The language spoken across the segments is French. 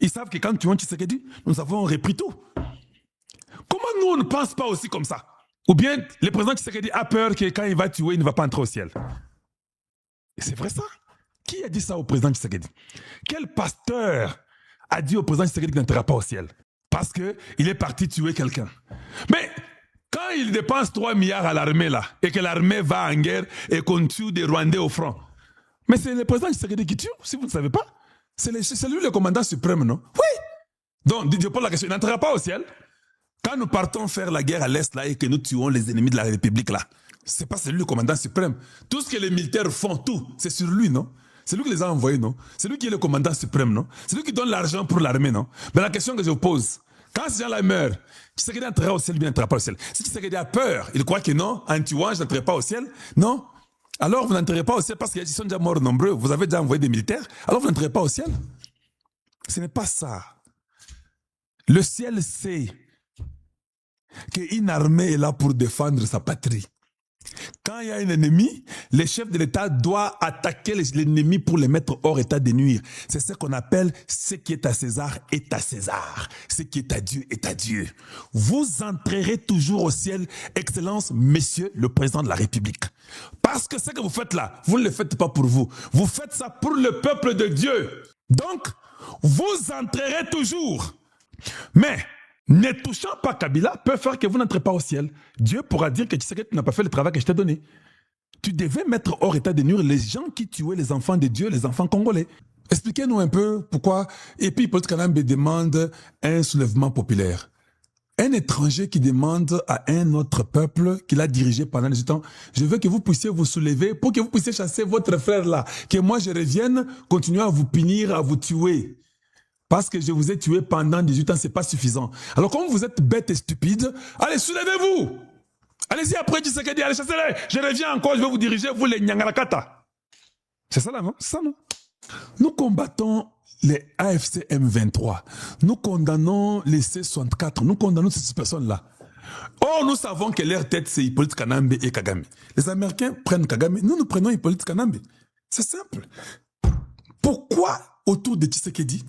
Ils savent que quand tu vois Tshisekedi, nous avons repris tout. Comment nous, on ne pense pas aussi comme ça? Ou bien le président Tshisekedi a peur que quand il va tuer, il ne va pas entrer au ciel. Et c'est vrai ça. Qui a dit ça au président Tshisekedi? Quel pasteur a dit au président Tshisekedi qu'il n'entrera pas au ciel? Parce qu'il est parti tuer quelqu'un. Mais quand il dépense 3 milliards à l'armée là, et que l'armée va en guerre et qu'on tue des Rwandais au front, mais c'est le président Tshisekedi qui tue, si vous ne savez pas. C'est lui le commandant suprême, non? Oui. Donc, je pose la question, il n'entrera pas au ciel? Quand nous partons faire la guerre à l'Est là et que nous tuons les ennemis de la République là, c'est pas celui le commandant suprême. Tout ce que les militaires font, tout, c'est sur lui, non? C'est lui qui les a envoyés, non? C'est lui qui est le commandant suprême, non? C'est lui qui donne l'argent pour l'armée, non? Mais la question que je vous pose, quand ces gens-là meurent, Tshisekedi entrera au ciel, il n'entrera pas au ciel. Si Tshisekedi a peur, il croit que non, en tuant, je n'entrerai pas au ciel, non? Alors vous n'entrerez pas au ciel parce qu'ils sont déjà morts nombreux, vous avez déjà envoyé des militaires, alors vous n'entrerez pas au ciel? Ce n'est pas ça. Le ciel sait qu'une armée est là pour défendre sa patrie. Quand il y a un ennemi, le chef de l'État doit attaquer l'ennemi pour le mettre hors état de nuire. C'est ce qu'on appelle ce qui est à César est à César. Ce qui est à Dieu est à Dieu. Vous entrerez toujours au ciel, Excellence, Monsieur le Président de la République. Parce que ce que vous faites là, vous ne le faites pas pour vous. Vous faites ça pour le peuple de Dieu. Donc, vous entrerez toujours. Mais ne touchant pas Kabila peut faire que vous n'entrez pas au ciel. Dieu pourra dire que tu sais que tu n'as pas fait le travail que je t'ai donné. Tu devais mettre hors état de nuire les gens qui tuaient les enfants de Dieu, les enfants congolais. Expliquez-nous un peu pourquoi. Et puis, Hippolyte Kanambe demande un soulèvement populaire. Un étranger qui demande à un autre peuple qu'il a dirigé pendant 18 ans, je veux que vous puissiez vous soulever pour que vous puissiez chasser votre frère là. Que moi je revienne, continuer à vous punir, à vous tuer. Parce que je vous ai tué pendant 18 ans, c'est pas suffisant. Alors comme vous êtes bête et stupide, allez, soulevez-vous. Allez-y après Tshisekedi, allez, chassez-les. Je reviens encore, je vais vous diriger, vous les Nyangalakata. C'est ça là, non? C'est ça, non? Nous combattons les AFC M23. Nous condamnons les C64. Nous condamnons ces personnes-là. Or, nous savons que leur tête, c'est Hippolyte Kanambe et Kagame. Les Américains prennent Kagame, nous prenons Hippolyte Kanambe. C'est simple. Pourquoi autour de Tshisekedi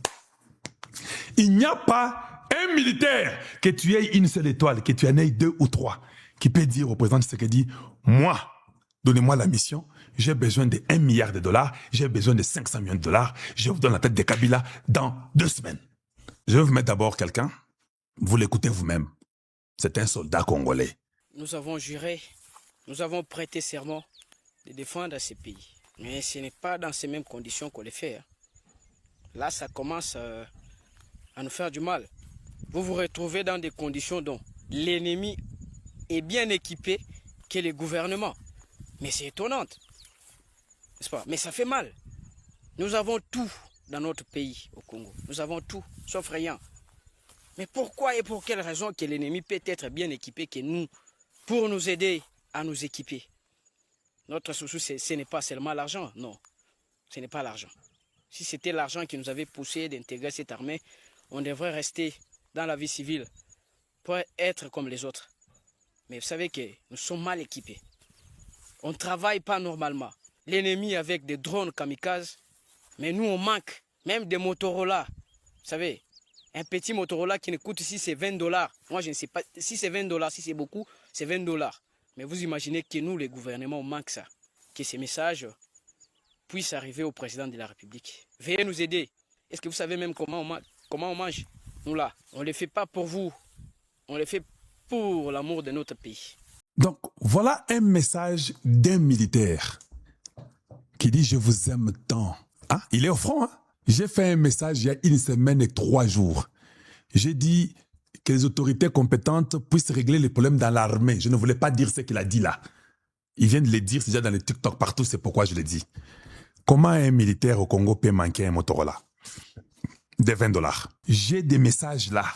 il n'y a pas un militaire que tu aies une seule étoile, que tu en aies 2 ou 3, qui peut dire au président Tshisekedi, moi, donnez-moi la mission, j'ai besoin de 1 milliard de dollars, j'ai besoin de 500 millions de dollars, je vous donne la tête de Kabila dans 2 semaines. Je vais vous mettre d'abord quelqu'un, vous l'écoutez vous-même. C'est un soldat congolais. Nous avons juré, nous avons prêté serment de défendre ce pays. Mais ce n'est pas dans ces mêmes conditions qu'on les fait. Hein. Là, ça commence à nous faire du mal. Vous vous retrouvez dans des conditions dont l'ennemi est bien équipé que le gouvernement. Mais c'est étonnant, n'est-ce pas? Mais ça fait mal. Nous avons tout dans notre pays, au Congo. Nous avons tout, sauf rien. Mais pourquoi et pour quelle raison que l'ennemi peut être bien équipé que nous, pour nous aider à nous équiper? Notre souci, ce n'est pas seulement l'argent, non. Ce n'est pas l'argent. Si c'était l'argent qui nous avait poussé d'intégrer cette armée, on devrait rester dans la vie civile pour être comme les autres. Mais vous savez que nous sommes mal équipés. On ne travaille pas normalement. L'ennemi avec des drones kamikazes, mais nous on manque même des Motorola. Vous savez, un petit Motorola qui ne coûte ici c'est 20 $. Moi je ne sais pas si c'est 20 $, si c'est beaucoup, c'est 20 $. Mais vous imaginez que nous, les gouvernements, on manque ça. Que ces messages puissent arriver au président de la République. Veuillez nous aider. Est-ce que vous savez même comment on mange? Nous là, on ne le fait pas pour vous. On le fait pour l'amour de notre pays. Donc, voilà un message d'un militaire qui dit « Je vous aime tant ». Hein? Il est au front. Hein? J'ai fait un message il y a 1 semaine et 3 jours. J'ai dit que les autorités compétentes puissent régler les problèmes dans l'armée. Je ne voulais pas dire ce qu'il a dit là. Il vient de le dire, c'est déjà dans les TikTok partout, c'est pourquoi je le dis. Comment un militaire au Congo peut manquer un Motorola de 20 $? J'ai des messages là,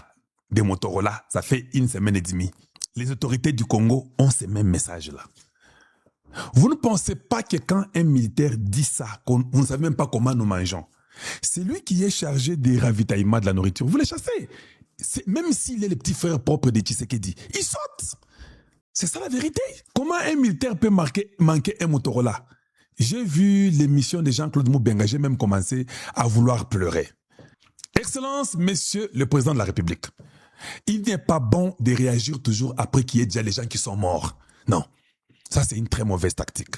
des Motorola, ça fait 1 semaine et demie. Les autorités du Congo ont ces mêmes messages-là. Vous ne pensez pas que quand un militaire dit ça, vous ne savez même pas comment nous mangeons. C'est lui qui est chargé des ravitaillements de la nourriture. Vous les chassez. Même s'il est le petit frère propre de Tshisekedi, il saute. C'est ça la vérité. Comment un militaire peut manquer un Motorola? J'ai vu l'émission de Jean-Claude Moubenga, j'ai même commencé à vouloir pleurer. Excellence, Monsieur le Président de la République, il n'est pas bon de réagir toujours après qu'il y ait déjà les gens qui sont morts. Non, ça c'est une très mauvaise tactique.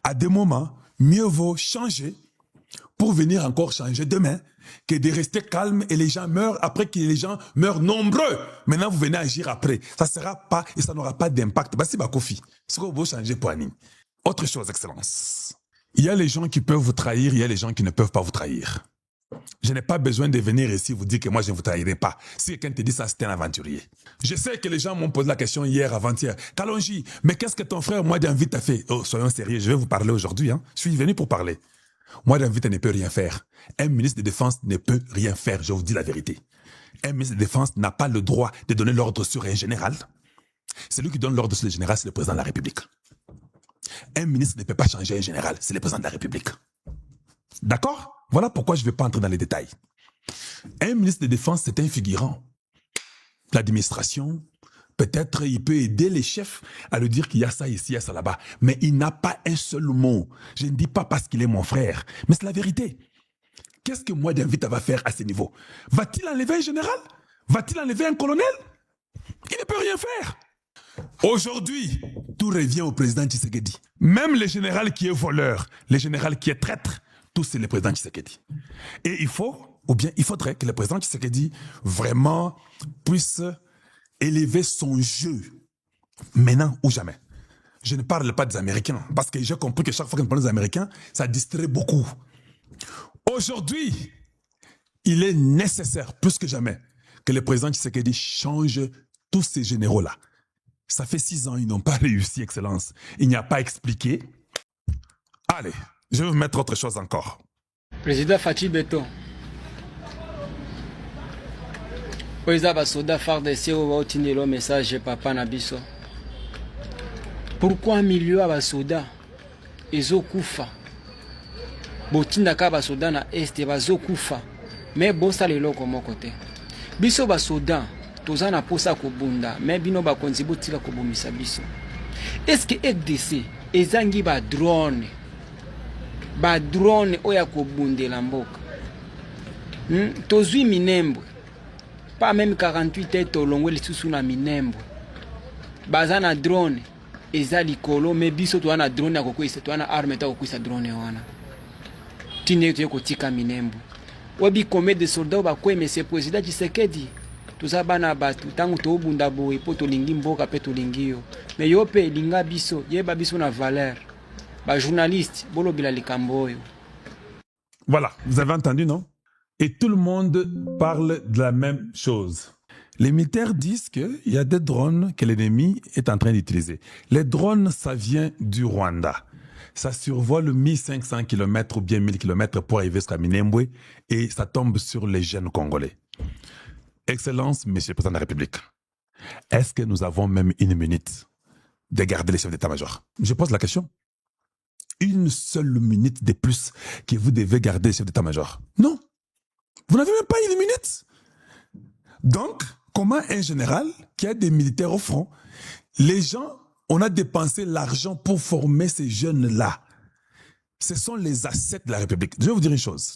À des moments, mieux vaut changer pour venir encore changer demain que de rester calme et les gens meurent après que les gens meurent nombreux. Maintenant, vous venez agir après. Ça ne sera pas et ça n'aura pas d'impact. Bah, c'est Bakofi. C'est qu'on va changer pour Annie. Autre chose, Excellence. Il y a les gens qui peuvent vous trahir, il y a les gens qui ne peuvent pas vous trahir. Je n'ai pas besoin de venir ici vous dire que moi je ne vous trahirai pas. Si quelqu'un te dit ça, c'est un aventurier. Je sais que les gens m'ont posé la question hier, avant-hier. Kalonji, mais qu'est-ce que ton frère Moi d'Invite a fait? Oh, soyons sérieux, je vais vous parler aujourd'hui. Hein. Je suis venu pour parler. Moi d'Invite ne peut rien faire. Un ministre de Défense ne peut rien faire, je vous dis la vérité. Un ministre de Défense n'a pas le droit de donner l'ordre sur un général. Celui qui donne l'ordre sur le général, c'est le président de la République. Un ministre ne peut pas changer un général, c'est le président de la République. D'accord? Voilà pourquoi je ne vais pas entrer dans les détails. Un ministre de Défense, c'est un figurant. L'administration, peut-être il peut aider les chefs à lui dire qu'il y a ça ici, il y a ça là-bas. Mais il n'a pas un seul mot. Je ne dis pas parce qu'il est mon frère, mais c'est la vérité. Qu'est-ce que moi d'Invite va faire à ce niveau? Va-t-il enlever un général? Va-t-il enlever un colonel? Il ne peut rien faire. Aujourd'hui, tout revient au président Tshisekedi. Même le général qui est voleur, le général qui est traître, tout c'est le président Tshisekedi. Et il faudrait que le président Tshisekedi vraiment puisse élever son jeu, maintenant ou jamais. Je ne parle pas des Américains, parce que j'ai compris que chaque fois qu'on parle des Américains, ça distrait beaucoup. Aujourd'hui, il est nécessaire, plus que jamais, que le président Tshisekedi change tous ces généraux-là. Ça fait 6 ans, ils n'ont pas réussi, Excellence. Il n'y a pas expliqué. Allez, je vais vous mettre autre chose encore. Président Fachi Beton. Oiza basoda FARDC o le message papa Nabiso. Pourquoi milieu à basoda ezo kufa? Botinda ka basoda na este bazo kufa. Mais bosa lelo komo kote. Biso basoda toza na posa ko bunda, mais bino ba konzi botila ko bomisa biso. Est-ce que FDC ezangi ba drone oya ko bundela mboka? Tozui Minembwe. Pas même 48 heures tolongwe lisusu na Minembwe. Baza na drone eza likolo, mais biso to na drone ko kwisa, to na arme ta ko kwisa drone wana. Tine to ko tika Minembwe. Wabi combien de soldats ba ko monsieur président Tshisekedi? Toza bana batu tangu to bunda boye po to lingi mboka pe to lingio. Mais yo pe linga biso, yeba biso na valeur. Ba journaliste bolo bila likamboyo. Voilà, vous avez entendu, non? Et tout le monde parle de la même chose. Les militaires disent qu'il y a des drones que l'ennemi est en train d'utiliser. Les drones, ça vient du Rwanda. Ça survole 1500 km ou bien 1000 km pour arriver jusqu'à Minembwe et ça tombe sur les jeunes Congolais. Excellence, Monsieur le Président de la République, est-ce que nous avons même une minute de garder les chefs d'état-major? Je pose la question. Une seule minute de plus que vous devez garder les chefs d'état-major? Non. Vous n'avez même pas une minute. Donc, comment un général qui a des militaires au front, les gens, on a dépensé l'argent pour former ces jeunes-là. Ce sont les assets de la République. Je vais vous dire une chose.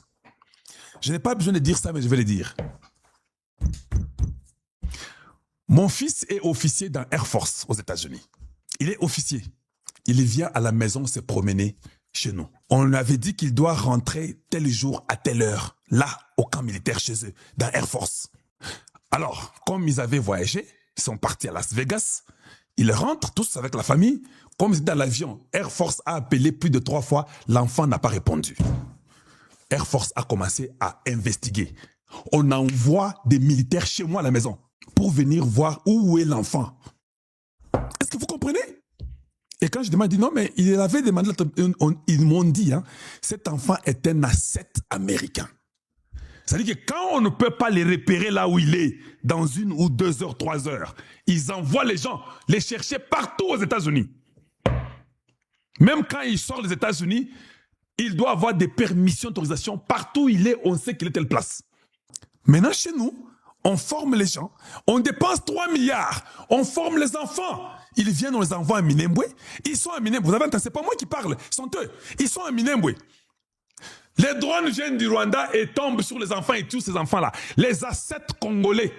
Je n'ai pas besoin de dire ça, mais je vais le dire. Mon fils est officier dans Air Force aux États-Unis. Il est officier. Il vient à la maison se promener chez nous. On lui avait dit qu'il doit rentrer tel jour à telle heure, là, au camp militaire chez eux, dans Air Force. Alors, comme ils avaient voyagé, ils sont partis à Las Vegas, ils rentrent tous avec la famille. Comme ils étaient dans l'avion, Air Force a appelé plus de 3 fois, l'enfant n'a pas répondu. Air Force a commencé à investiguer. On envoie des militaires chez moi à la maison pour venir voir où est l'enfant. Est-ce que vous comprenez? Et quand je demande, il dit non, mais il avait demandé, ils m'ont dit, hein, cet enfant est un asset américain. C'est-à-dire que quand on ne peut pas les repérer là où il est, dans 1 ou 2 heures, 3 heures, ils envoient les gens les chercher partout aux États-Unis. Même quand il sort des États-Unis, il doit avoir des permissions d'autorisation. Partout où il est, on sait qu'il est telle place. Maintenant, chez nous, on forme les gens, on dépense 3 milliards, on forme les enfants. Ils viennent, on les envoie à Minembwe. Ils sont à Minembwe. Vous avez entendu, c'est pas moi qui parle, ce sont eux. Ils sont à Minembwe. Les drones viennent du Rwanda et tombent sur les enfants et tuent ces enfants-là. Les ascètes congolais.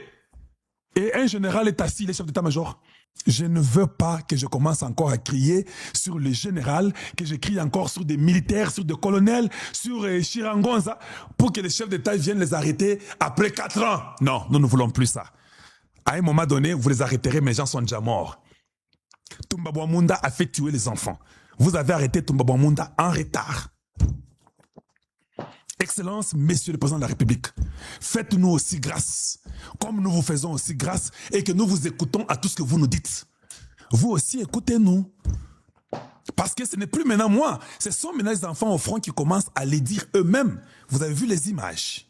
Et un général est assis, les chefs d'état-major. Je ne veux pas que je commence encore à crier sur le général, que je crie encore sur des militaires, sur des colonels, sur Chirangonza, pour que les chefs d'État viennent les arrêter après 4 ans. Non, nous ne voulons plus ça. À un moment donné, vous les arrêterez, mais les gens sont déjà morts. Tumbabwamunda a fait tuer les enfants. Vous avez arrêté Tumbabwamunda en retard. Excellence, Messieurs le Président de la République, faites-nous aussi grâce, comme nous vous faisons aussi grâce, et que nous vous écoutons à tout ce que vous nous dites. Vous aussi, écoutez-nous. Parce que ce n'est plus maintenant moi, ce sont maintenant les enfants au front qui commencent à les dire eux-mêmes. Vous avez vu les images.